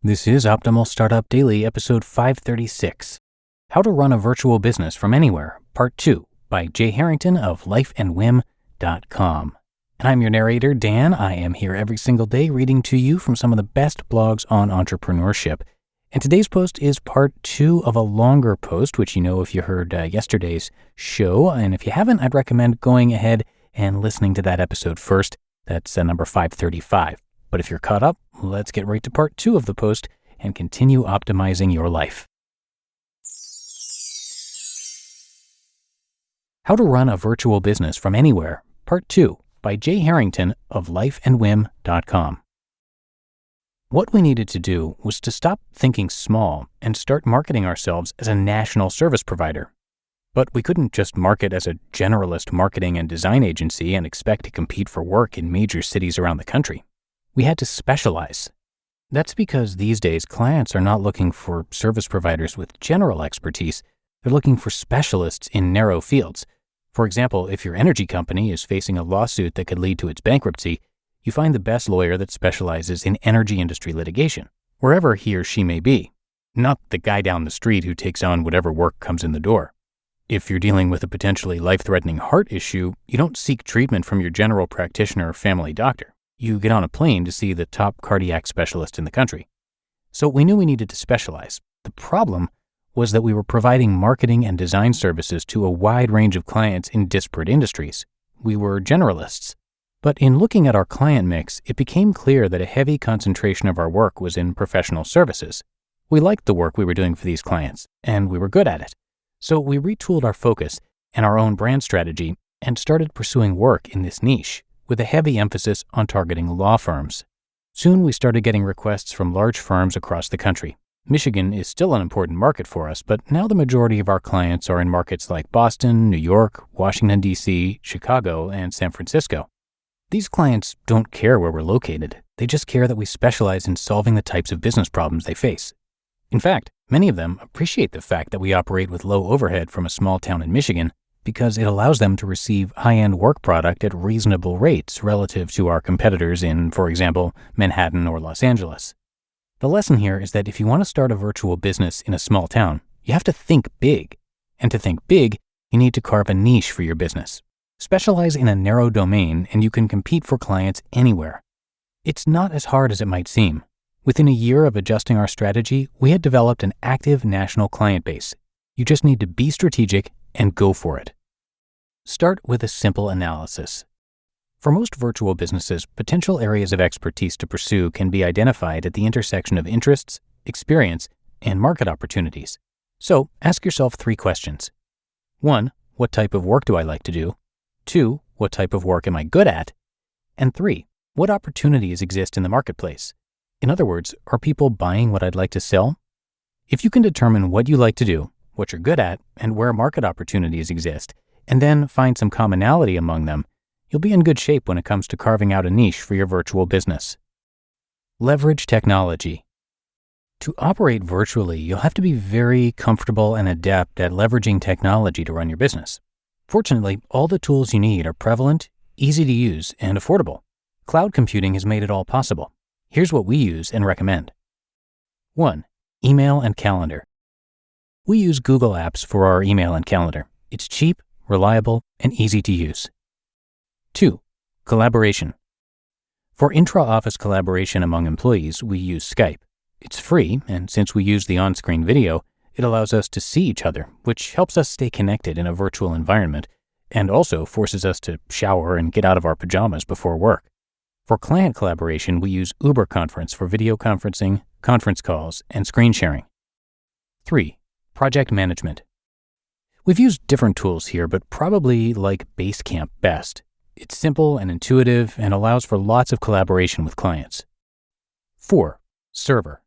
This is Optimal Startup Daily, episode 536, How to Run a Virtual Business from Anywhere, Part 2, by Heather Harrington of lifeandwhim.com. And I'm your narrator, Dan. I am here every single day reading to you from some of the best blogs on entrepreneurship. And today's post is part 2 of a longer post, which you know if you heard yesterday's show. And if you haven't, I'd recommend going ahead and listening to that episode first. That's number 535. But if you're caught up, let's get right to part 2 of the post and continue optimizing your life. How to Run a Virtual Business from Anywhere, Part 2, by Heather Harrington of lifeandwhim.com. What we needed to do was to stop thinking small and start marketing ourselves as a national service provider. But we couldn't just market as a generalist marketing and design agency and expect to compete for work in major cities around the country. We had to specialize. That's because these days clients are not looking for service providers with general expertise. They're looking for specialists in narrow fields. For example, if your energy company is facing a lawsuit that could lead to its bankruptcy, you find the best lawyer that specializes in energy industry litigation, wherever he or she may be, not the guy down the street who takes on whatever work comes in the door. If you're dealing with a potentially life-threatening heart issue, you don't seek treatment from your general practitioner or family doctor. You get on a plane to see the top cardiac specialist in the country. So we knew we needed to specialize. The problem was that we were providing marketing and design services to a wide range of clients in disparate industries. We were generalists. But in looking at our client mix, it became clear that a heavy concentration of our work was in professional services. We liked the work we were doing for these clients, and we were good at it. So we retooled our focus and our own brand strategy and started pursuing work in this niche, with a heavy emphasis on targeting law firms. Soon we started getting requests from large firms across the country. Michigan is still an important market for us, but now the majority of our clients are in markets like Boston, New York, Washington, D.C., Chicago, and San Francisco. These clients don't care where we're located. They just care that we specialize in solving the types of business problems they face. In fact, many of them appreciate the fact that we operate with low overhead from a small town in Michigan, because it allows them to receive high-end work product at reasonable rates relative to our competitors in, for example, Manhattan or Los Angeles. The lesson here is that if you want to start a virtual business in a small town, you have to think big. And to think big, you need to carve a niche for your business. Specialize in a narrow domain and you can compete for clients anywhere. It's not as hard as it might seem. Within a year of adjusting our strategy, we had developed an active national client base. You just need to be strategic and go for it. Start with a simple analysis. For most virtual businesses, potential areas of expertise to pursue can be identified at the intersection of interests, experience, and market opportunities. So ask yourself 3 questions. 1, what type of work do I like to do? 2, what type of work am I good at? And 3, what opportunities exist in the marketplace? In other words, are people buying what I'd like to sell? If you can determine what you like to do, what you're good at, and where market opportunities exist, and then find some commonality among them, you'll be in good shape when it comes to carving out a niche for your virtual business. Leverage technology. To operate virtually, you'll have to be very comfortable and adept at leveraging technology to run your business. Fortunately, all the tools you need are prevalent, easy to use, and affordable. Cloud computing has made it all possible. Here's what we use and recommend. 1. Email and calendar. We use Google Apps for our email and calendar. It's cheap, reliable, and easy to use. 2. Collaboration. For intra-office collaboration among employees, we use Skype. It's free, and since we use the on-screen video, it allows us to see each other, which helps us stay connected in a virtual environment, and also forces us to shower and get out of our pajamas before work. For client collaboration, we use Uber Conference for video conferencing, conference calls, and screen sharing. 3. Project management. We've used different tools here, but probably like Basecamp best. It's simple and intuitive and allows for lots of collaboration with clients. 4. Server.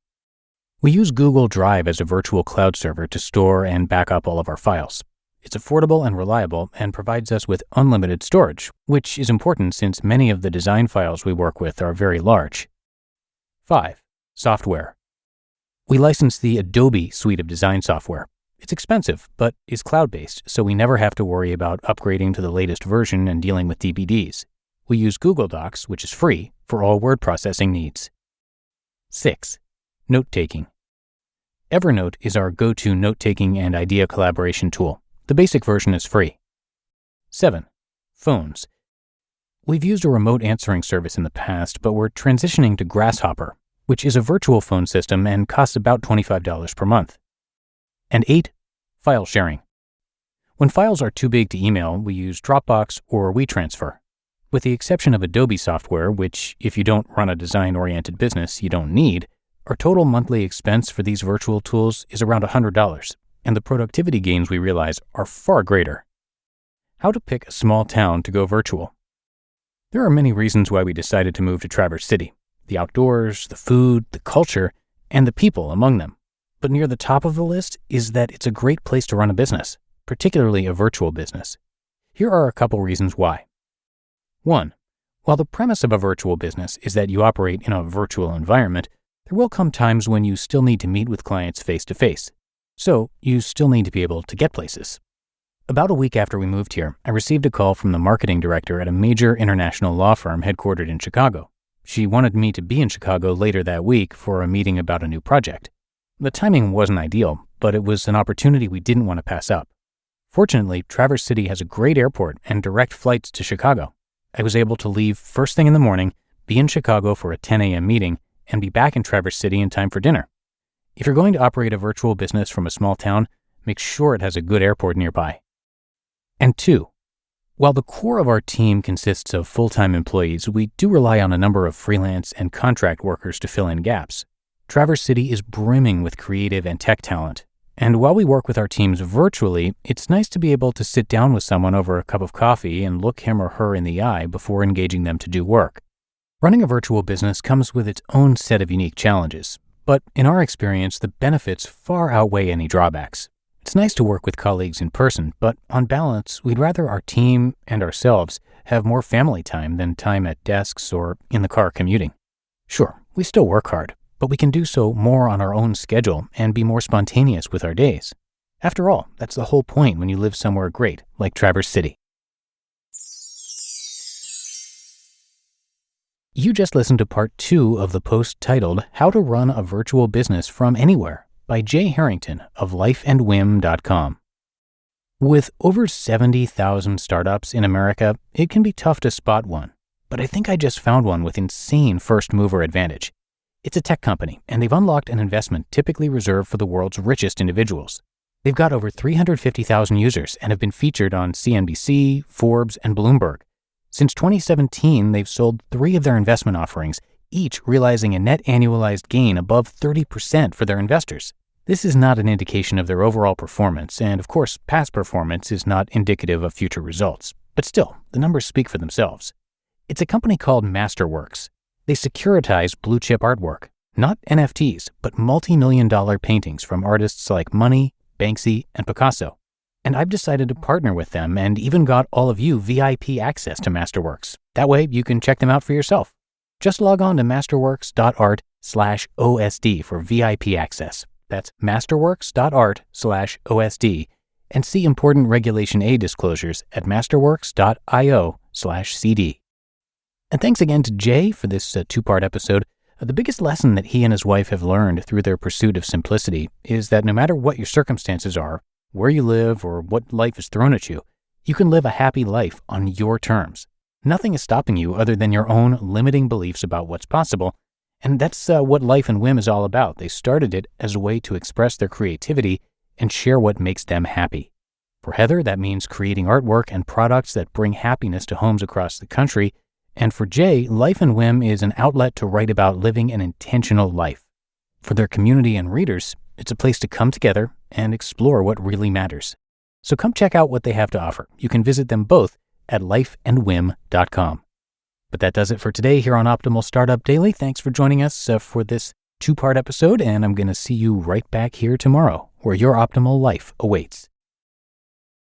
We use Google Drive as a virtual cloud server to store and back up all of our files. It's affordable and reliable and provides us with unlimited storage, which is important since many of the design files we work with are very large. 5. Software. We license the Adobe suite of design software. It's expensive, but is cloud-based, so we never have to worry about upgrading to the latest version and dealing with DVDs. We use Google Docs, which is free, for all word processing needs. 6. Note-taking. Evernote is our go-to note-taking and idea collaboration tool. The basic version is free. 7. Phones. We've used a remote answering service in the past, but we're transitioning to Grasshopper, which is a virtual phone system and costs about $25 per month. And 8. File sharing. When files are too big to email, we use Dropbox or WeTransfer. With the exception of Adobe software, which, if you don't run a design-oriented business, you don't need, our total monthly expense for these virtual tools is around $100, and the productivity gains we realize are far greater. How to pick a small town to go virtual. There are many reasons why we decided to move to Traverse City: the outdoors, the food, the culture, and the people among them. But near the top of the list is that it's a great place to run a business, particularly a virtual business. Here are a couple reasons why. 1. While the premise of a virtual business is that you operate in a virtual environment, there will come times when you still need to meet with clients face-to-face. So, you still need to be able to get places. About a week after we moved here, I received a call from the marketing director at a major international law firm headquartered in Chicago. She wanted me to be in Chicago later that week for a meeting about a new project. The timing wasn't ideal, but it was an opportunity we didn't want to pass up. Fortunately, Traverse City has a great airport and direct flights to Chicago. I was able to leave first thing in the morning, be in Chicago for a 10 a.m. meeting, and be back in Traverse City in time for dinner. If you're going to operate a virtual business from a small town, make sure it has a good airport nearby. And 2, while the core of our team consists of full-time employees, we do rely on a number of freelance and contract workers to fill in gaps. Traverse City is brimming with creative and tech talent. And while we work with our teams virtually, it's nice to be able to sit down with someone over a cup of coffee and look him or her in the eye before engaging them to do work. Running a virtual business comes with its own set of unique challenges, but in our experience, the benefits far outweigh any drawbacks. It's nice to work with colleagues in person, but on balance, we'd rather our team and ourselves have more family time than time at desks or in the car commuting. Sure, we still work hard, but we can do so more on our own schedule and be more spontaneous with our days. After all, that's the whole point when you live somewhere great, like Traverse City. You just listened to part 2 of the post titled How to Run a Virtual Business from Anywhere by Jay Harrington of lifeandwhim.com. With over 70,000 startups in America, it can be tough to spot one, but I think I just found one with insane first-mover advantage. It's a tech company, and they've unlocked an investment typically reserved for the world's richest individuals. They've got over 350,000 users and have been featured on CNBC, Forbes, and Bloomberg. Since 2017, they've sold 3 of their investment offerings, each realizing a net annualized gain above 30% for their investors. This is not an indication of their overall performance, and of course, past performance is not indicative of future results. But still, the numbers speak for themselves. It's a company called Masterworks. They securitize blue-chip artwork, not NFTs, but multimillion-dollar paintings from artists like Money, Banksy, and Picasso. And I've decided to partner with them and even got all of you VIP access to Masterworks. That way, you can check them out for yourself. Just log on to Masterworks.art/OSD for VIP access. That's Masterworks.art/OSD, and see important Regulation A disclosures at Masterworks.io/CD. And thanks again to Jay for this 2-part episode. The biggest lesson that he and his wife have learned through their pursuit of simplicity is that no matter what your circumstances are, where you live, or what life is thrown at you, you can live a happy life on your terms. Nothing is stopping you other than your own limiting beliefs about what's possible, and that's what Life and Whim is all about. They started it as a way to express their creativity and share what makes them happy. For Heather, that means creating artwork and products that bring happiness to homes across the country. And for Jay, Life and Whim is an outlet to write about living an intentional life. For their community and readers, it's a place to come together and explore what really matters. So come check out what they have to offer. You can visit them both at lifeandwhim.com. But that does it for today here on Optimal Startup Daily. Thanks for joining us for this 2-part episode, and I'm going to see you right back here tomorrow, where your optimal life awaits.